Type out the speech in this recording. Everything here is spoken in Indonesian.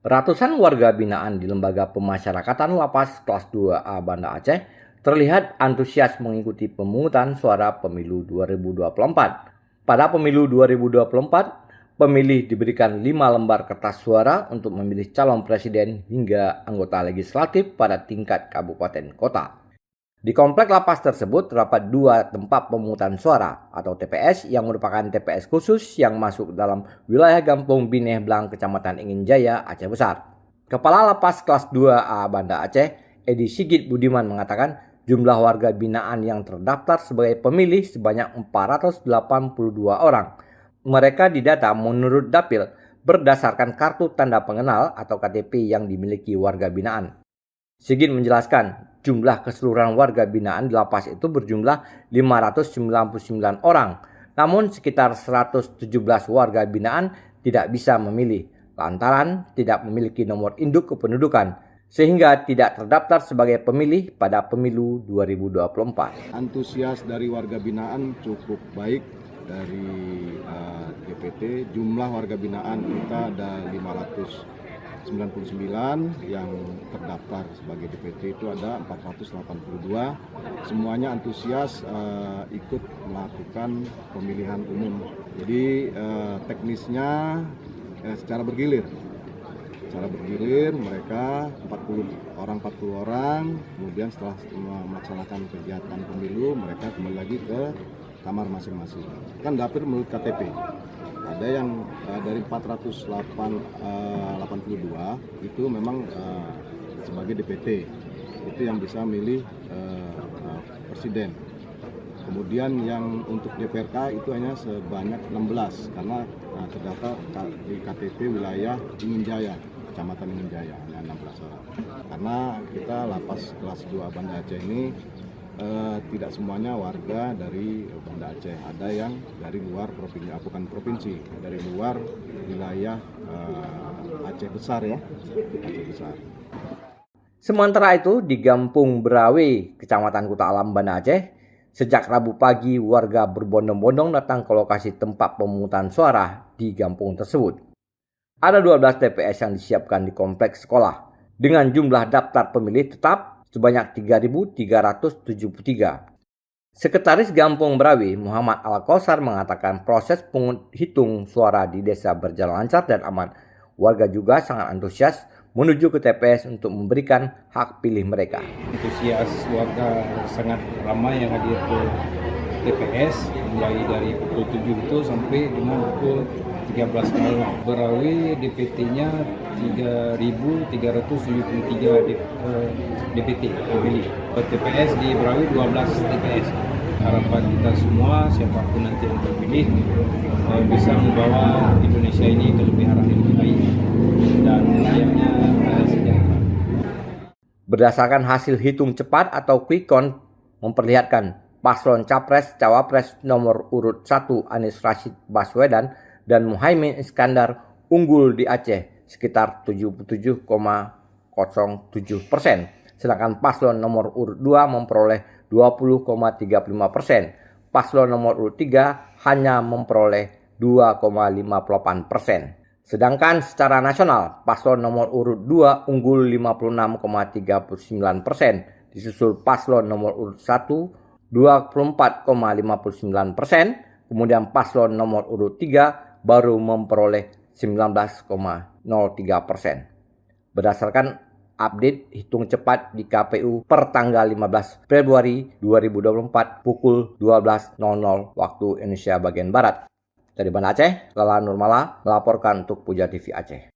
Ratusan warga binaan di Lembaga Pemasyarakatan Lapas Kelas 2A Banda Aceh terlihat antusias mengikuti pemungutan suara pemilu 2024. Pada pemilu 2024, pemilih diberikan 5 lembar kertas suara untuk memilih calon presiden hingga anggota legislatif pada tingkat kabupaten kota. Di komplek lapas tersebut terdapat 2 tempat pemungutan suara atau TPS yang merupakan TPS khusus yang masuk dalam wilayah Gampung Bineh Blang, Kecamatan Ingin Jaya, Aceh Besar. Kepala Lapas Kelas 2A Banda Aceh, Edi Sigit Budiman mengatakan jumlah warga binaan yang terdaftar sebagai pemilih sebanyak 482 orang. Mereka didata menurut Dapil berdasarkan kartu tanda pengenal atau KTP yang dimiliki warga binaan. Sigit menjelaskan jumlah keseluruhan warga binaan di lapas itu berjumlah 599 orang. Namun sekitar 117 warga binaan tidak bisa memilih lantaran tidak memiliki nomor induk kependudukan sehingga tidak terdaftar sebagai pemilih pada pemilu 2024. Antusias dari warga binaan cukup baik dari DPT. Jumlah warga binaan kita ada 599 yang terdaftar sebagai DPT, itu ada 482. Semuanya antusias ikut melakukan pemilihan umum. Jadi teknisnya secara bergilir. Mereka 40 orang, kemudian setelah melaksanakan kegiatan pemilu mereka kembali lagi ke kamar masing-masing. Kan dapur menurut KTP. Ada yang dari 482 itu memang sebagai DPT, itu yang bisa milih presiden. Kemudian yang untuk DPRK itu hanya sebanyak 16 karena terdata di KTP wilayah Ingin Jaya, Kecamatan Ingin Jaya, hanya 16 orang. Karena kita lapas kelas 2 Banda Aceh ini tidak semuanya warga dari Banda Aceh, ada yang dari luar provinsi, bukan provinsi, dari luar wilayah Aceh Besar ya, Aceh Besar. Sementara itu di Gampung Berawe, Kecamatan Kuta Alam, Banda Aceh, sejak Rabu pagi warga berbondong-bondong datang ke lokasi tempat pemungutan suara di kampung tersebut. Ada 12 TPS yang disiapkan di kompleks sekolah dengan jumlah daftar pemilih tetap sebanyak 3.373. Sekretaris Gampung Berawe, Muhammad Al-Kausar mengatakan proses penghitung suara di desa berjalan lancar dan aman. Warga juga sangat antusias menuju ke TPS untuk memberikan hak pilih mereka. Antusias warga sangat ramai yang hadir ke TPS mulai dari pukul 7 itu sampai dengan pukul 13 malam. Berawe DPT-nya 3.373 DPT pemilih. TPS di Berawe 12 TPS. Harapan kita semua siapapun nanti yang terpilih bisa membawa Indonesia ini ke lebih arah yang lebih baik dan rakyatnya sejahtera. Berdasarkan hasil hitung cepat atau quick count memperlihatkan paslon Capres-Cawapres nomor urut 1 Anies Rashid Baswedan dan Muhaimin Iskandar unggul di Aceh sekitar 77,07%. Sedangkan paslon nomor urut 2 memperoleh 20,35%. Paslon nomor urut 3 hanya memperoleh 2,58%. Sedangkan secara nasional, paslon nomor urut 2 unggul 56,39%, disusul paslon nomor urut 1 24,59%, kemudian paslon nomor urut 3 baru memperoleh 19,03%. Berdasarkan update hitung cepat di KPU per tanggal 15 Februari 2024 pukul 12.00 waktu Indonesia bagian Barat. Dari Banda Aceh, Lala Nurmala melaporkan untuk Puja TV Aceh.